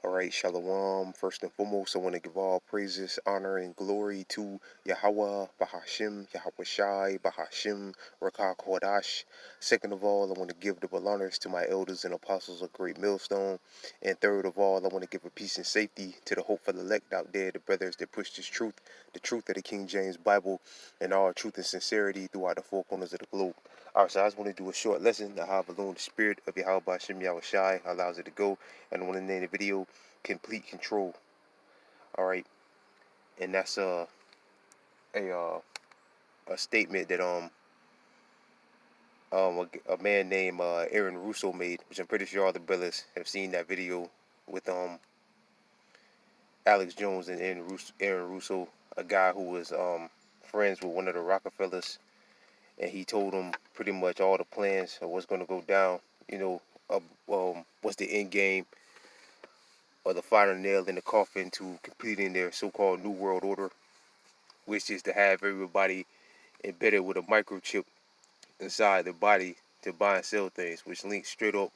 Alright, Shalom. First and foremost, I want to give all praises, honor, and glory to Yahweh, Bahashim, Yahweh Shai, Bahashim, Rakah Kodash. Second of all, I want to give double honors to my elders and apostles of Great Millstone. And third of all, I want to give a peace and safety to the hopeful elect out there, the brothers that push this truth, the truth of the King James Bible, and all truth and sincerity throughout the four corners of the globe. Alright, so I just want to do a short lesson to how alone the spirit of Yahweh Bahashim, Yahweh Shai allows it to go. And I want to name the video Complete Control. All right, and that's a statement that a man named Aaron Russo made, which I'm pretty sure all the brothers have seen that video with Alex Jones and Aaron Russo, a guy who was friends with one of the Rockefellers, and he told him pretty much all the plans of what's going to go down. You know, what's the end game or the final nail in the coffin to completing their so-called New World Order, which is to have everybody embedded with a microchip inside their body to buy and sell things, which links straight up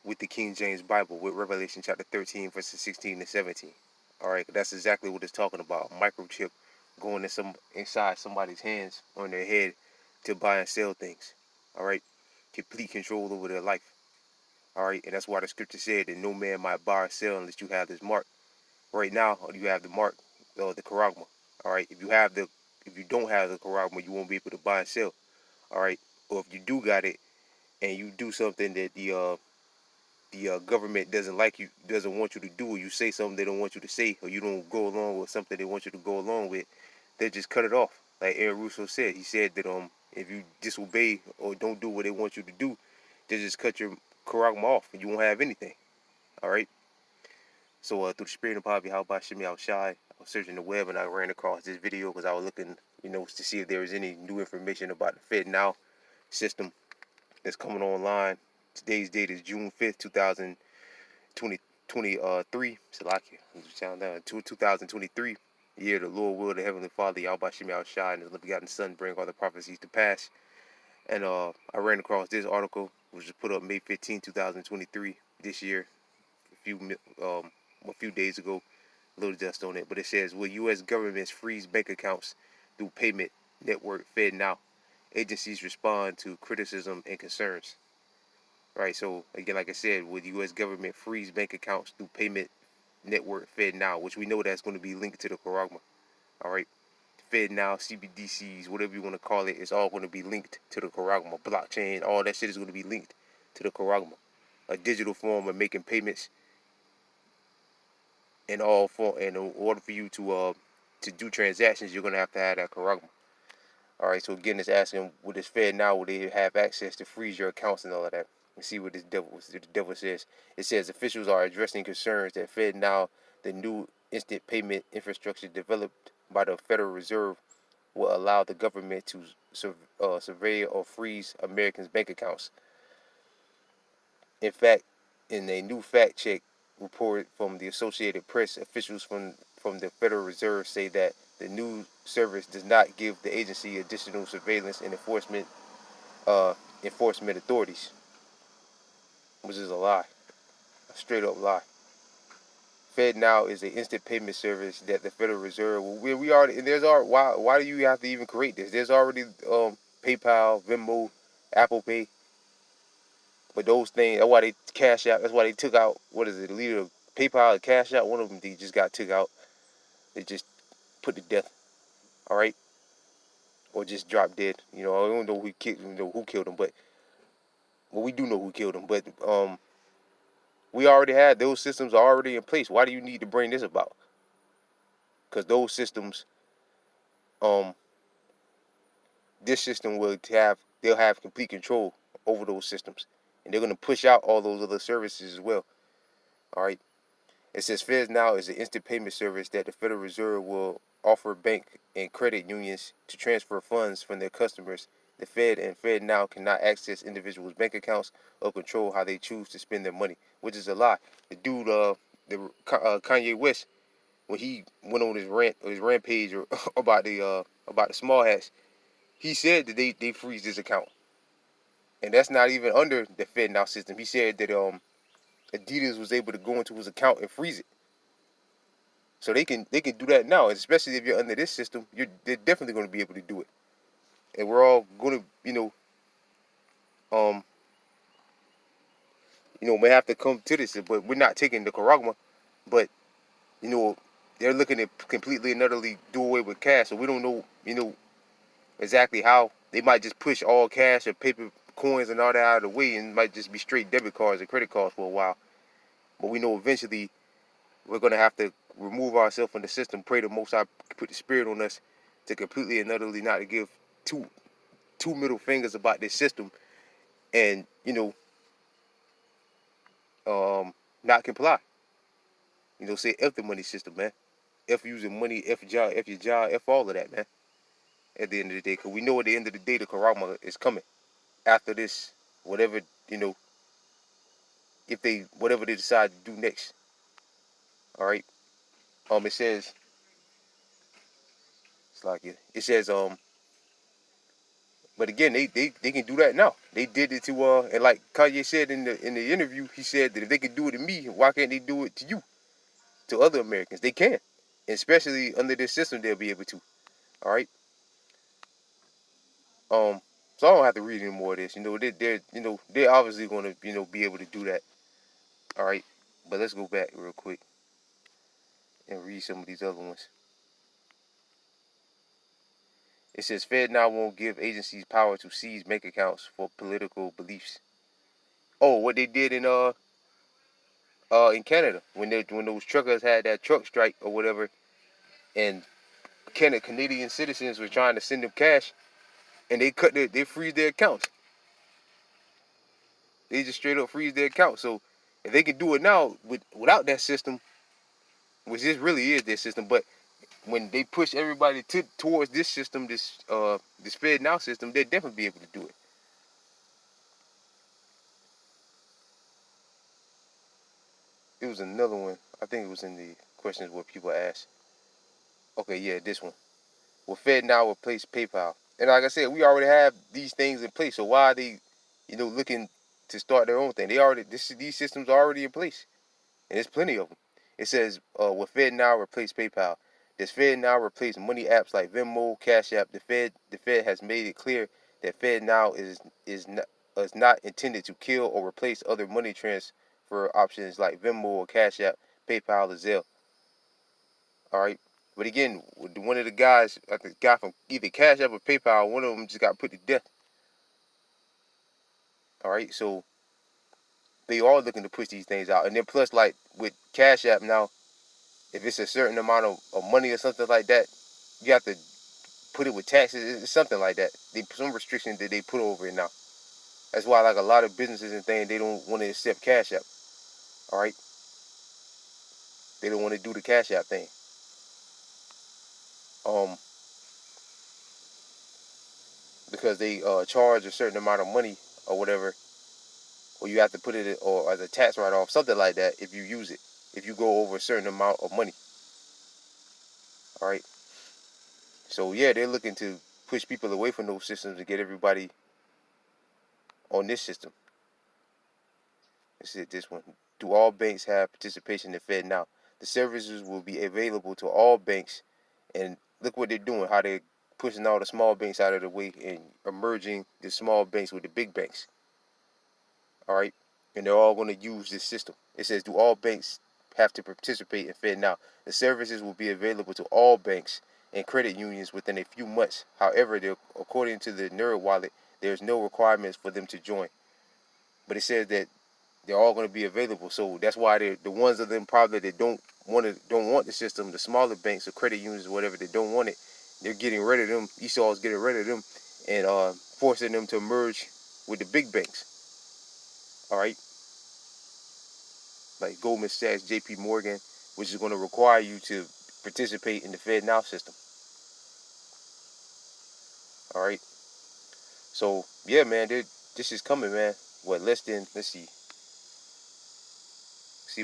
with the King James Bible, with Revelation chapter 13, verses 16 and 17. All right, that's exactly what it's talking about. A microchip going inside somebody's hands on their head to buy and sell things. All right, complete control over their life. All right, and that's why the scripture said that no man might buy or sell unless you have this mark. Right now, you have the mark, the charagma. All right, if you don't have the charagma, you won't be able to buy and sell. All right, or if you do got it and you do something that the government doesn't want you to do, or you say something they don't want you to say, or you don't go along with something they want you to go along with, they just cut it off. Like Aaron Russo said, he said that if you disobey or don't do what they want you to do, they just cut your charagma off and you won't have anything. All right. So through the spirit of Bobby, how about Shimmy out shy? I was searching the web and I ran across this video because I was looking, to see if there was any new information about the FedNow system that's coming online. Today's date is June 5th, 2023. Salakia. Sound down. 2023. Year the Lord will, the Heavenly Father, Yahweh Shimmy out shy, and the begotten Son bring all the prophecies to pass. And I ran across this article, which was put up May 15, 2023, this year, a few days ago. A little dust on it, but it says, will U.S. governments freeze bank accounts through payment network FedNow? Agencies respond to criticism and concerns. Right, so again, like I said, will the U.S. government freeze bank accounts through payment network FedNow, which we know that's going to be linked to the charagma. All right, FedNow, CBDCs, whatever you want to call it, it's all going to be linked to the charagma. Blockchain, all that shit is going to be linked to the charagma. A digital form of making payments in order for you to do transactions, you're gonna have to have that charagma. All right. So again, it's asking, with this FedNow, will they have access to freeze your accounts and all of that? Let's see what the devil says. It says officials are addressing concerns that FedNow, the new instant payment infrastructure developed by the Federal Reserve, will allow the government to survey or freeze Americans' bank accounts. In fact, in a new fact check report from the Associated Press, officials from the Federal Reserve say that the new service does not give the agency additional surveillance and enforcement authorities, which is a lie, a straight up lie. FedNow is an instant payment service that the Federal Reserve, we already, and why do you have to even create this? There's already PayPal, Venmo, Apple Pay. But those things, that's why they cash out. That's why they took out, what is it, the leader of PayPal and Cash Out. One of them, they just got took out. They just put to death. All right, or just dropped dead. I don't know who killed him, but we do know who killed him. But we already had those systems already in place. Why do you need to bring this about? Because those systems, this system they'll have complete control over those systems, and they're gonna push out all those other services as well. All right. It says FedNow is an instant payment service that the Federal Reserve will offer bank and credit unions to transfer funds from their customers. The Fed and FedNow cannot access individuals' bank accounts or control how they choose to spend their money, which is a lie. The dude, Kanye West, when he went on his rampage about the small hats, he said that they freeze his account, and that's not even under the FedNow system. He said that Adidas was able to go into his account and freeze it. So they can do that now, especially if you're under this system. They're definitely going to be able to do it, and we're all going to um may have to come to this. But we're not taking Nicaragua, but you know they're looking to completely and utterly do away with cash. So we don't know exactly how. They might just push all cash or paper coins and all that out of the way, and it might just be straight debit cards and credit cards for a while. But we know eventually we're gonna have to remove ourselves from the system. Pray the Most High put the spirit on us to completely and utterly not to give two middle fingers about this system, and not comply. Say F the money system, man. F using money, F job, F your job, F all of that, man. At the end of the day, because we know at the end of the day the karama is coming after this, whatever if they whatever they decide to do next. All right. It says it's like it says but again they can do that now. They did it to and like Kanye said in the interview, he said that if they can do it to me, why can't they do it to you, to other Americans? They can, and especially under this system they'll be able to. All right. So I don't have to read any more of this. They're obviously going to be able to do that. All right. But let's go back real quick and read some of these other ones. It says Fed now won't give agencies power to seize bank accounts for political beliefs. Oh, what they did in Canada when those truckers had that truck strike or whatever, and Canadian citizens were trying to send them cash, and they freeze their accounts. They just straight up freeze their accounts. So if they can do it now without that system, which this really is their system, but when they push everybody towards this system, this Fed Now system, they'll definitely be able to do it. It was another one. I think it was in the questions where people asked. Okay, yeah, this one. Will Fed Now replace PayPal? And like I said, we already have these things in place. So why are they, looking to start their own thing? These systems are already in place, and there's plenty of them. It says, will Fed Now replace PayPal? Does Fed Now replace money apps like Venmo, Cash App? The Fed has made it clear that Fed Now is not intended to kill or replace other money transfer options like Venmo or Cash App, PayPal, or Zelle. All right. But again, one of the guys, like the guy from either Cash App or PayPal, one of them just got put to death. All right. So they are looking to push these things out. And then plus, like with Cash App now, if it's a certain amount of money or something like that, you have to put it with taxes. It's something like that. Some restrictions that they put over it now. That's why like a lot of businesses and things, they don't want to accept Cash App. All right. They don't want to do the Cash App thing. Um, because they charge a certain amount of money or whatever, or you have to put it or as a tax write-off, something like that, if you use it, if you go over a certain amount of money. All right. So yeah, they're looking to push people away from those systems and get everybody on this system. Let's see this one. Do all banks have participation in Fed Now? The services will be available to all banks, and look what they're doing. How they're pushing all the small banks out of the way and merging the small banks with the big banks. All right, and they're all going to use this system. It says, do all banks have to participate in Fed Now? The services will be available to all banks and credit unions within a few months. However, according to the NerdWallet, there's no requirements for them to join. But it says that they're all going to be available. So that's why the ones of them probably that don't want the system, the smaller banks or credit unions or whatever that don't want it, they're getting rid of them. Esau's getting rid of them and forcing them to merge with the big banks. All right, like Goldman Sachs, J.P. Morgan, which is going to require you to participate in the Fed Now system. All right. So yeah, man, this is coming, man. What, less than, let's see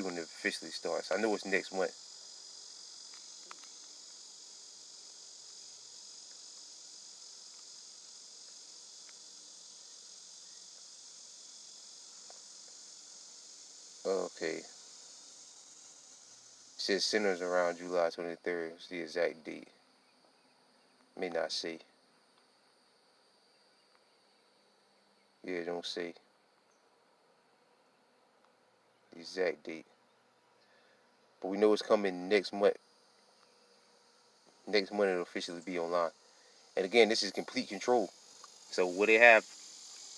when it officially starts. I know it's next month. Okay. It says centers around July 23rd. It's the exact date. May not say. Yeah, don't say the exact date. But we know it's coming next month. Next month it'll officially be online. And again, this is complete control. So will they have,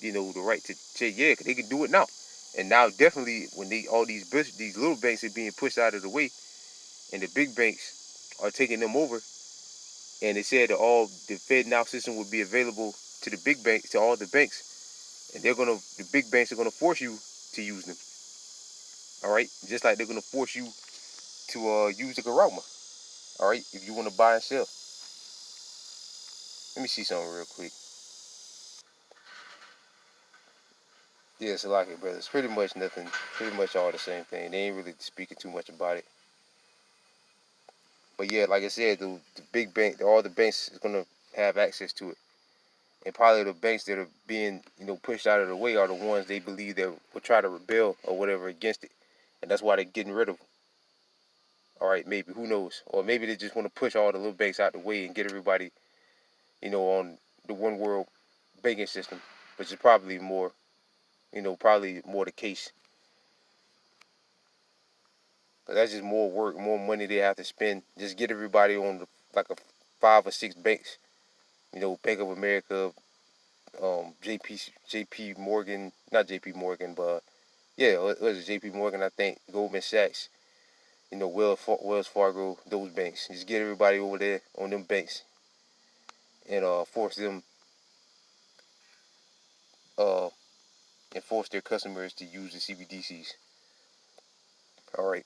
the right to say, yeah, 'cause they can do it now. And now definitely when all these little banks are being pushed out of the way, and the big banks are taking them over, and they said that all the FedNow system will be available to the big banks, to all the banks, and the big banks are gonna force you to use them. All right, just like they're gonna force you to use the Karama. All right, if you want to buy and sell. Let me see something real quick. Yeah, it's like it, brother. It's pretty much nothing. Pretty much all the same thing. They ain't really speaking too much about it. But yeah, like I said, the big bank, all the banks is gonna have access to it, and probably the banks that are being pushed out of the way are the ones they believe that will try to rebel or whatever against it, and that's why they're getting rid of them. All right, maybe, who knows, or maybe they just want to push all the little banks out the way and get everybody, on the one world banking system, which is probably more, probably more the case. But that's just more work, more money they have to spend. Just get everybody on like a 5 or 6 banks. Bank of America, JP Morgan, not JP Morgan, but yeah, it was JP Morgan, I think, Goldman Sachs, Wells Fargo, those banks. Just get everybody over there on them banks and force them, uh, and force their customers to use the CBDCs. All right.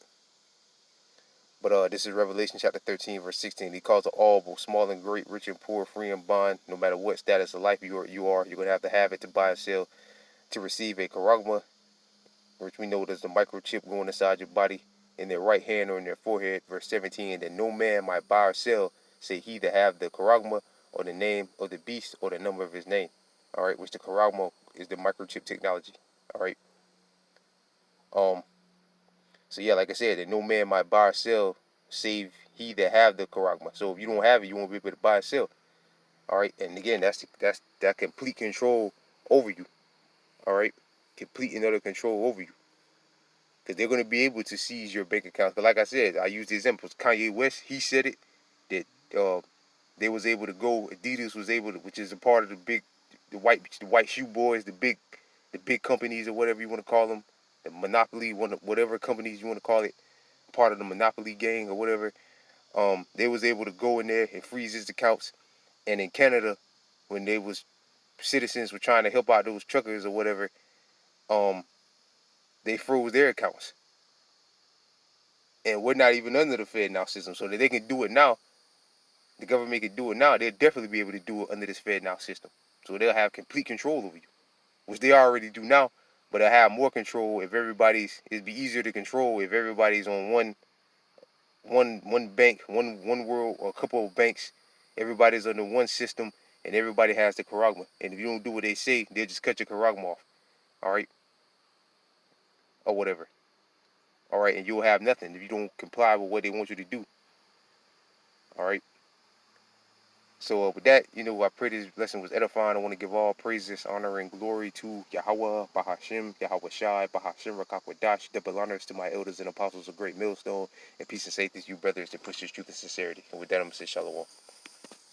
But this is Revelation chapter 13, verse 16. He calls to all, both small and great, rich and poor, free and bond, no matter what status of life you're going to have it to buy and sell, to receive a charagma, which we know there's the microchip going inside your body, in their right hand or in their forehead. Verse 17, and that no man might buy or sell, say he that have the charagma, or the name of the beast, or the number of his name. All right, which the charagma is the microchip technology. All right. Um. So yeah, like I said, that no man might buy or sell, save he that have the charagma. So if you don't have it, you won't be able to buy or sell. All right. And again, that's that complete control over you. All right. Complete and utter control over you. Because they're going to be able to seize your bank accounts. But like I said, I used the examples. Kanye West, he said it, that they was able to go. Adidas was able to, which is a part of the white shoe boys, the big companies or whatever you want to call them, the monopoly, whatever companies you want to call it, part of the monopoly gang or whatever. They was able to go in there and freeze his accounts. And in Canada, when they was citizens were trying to help out those truckers or whatever, um, they froze their accounts. And we're not even under the FedNow system, so that they can do it now. The government can do it now. They'll definitely be able to do it under this FedNow system. So they'll have complete control over you, which they already do now. But they'll have more control if everybody's. It'd be easier to control if everybody's on one bank, one world, or a couple of banks. Everybody's under one system, and everybody has the charagma. And if you don't do what they say, they'll just cut your charagma off. All right, or whatever. All right, and you'll have nothing if you don't comply with what they want you to do. All right. So with that, I pray this lesson was edifying. I want to give all praises, honor, and glory to Yahweh, Bahashim, Yahweh Shai, Bahashim, Rakakwadash, double honors to my elders and apostles of Great Millstone, and peace and safety to you brothers that push this truth and sincerity. And with that, I'm going to say shalom.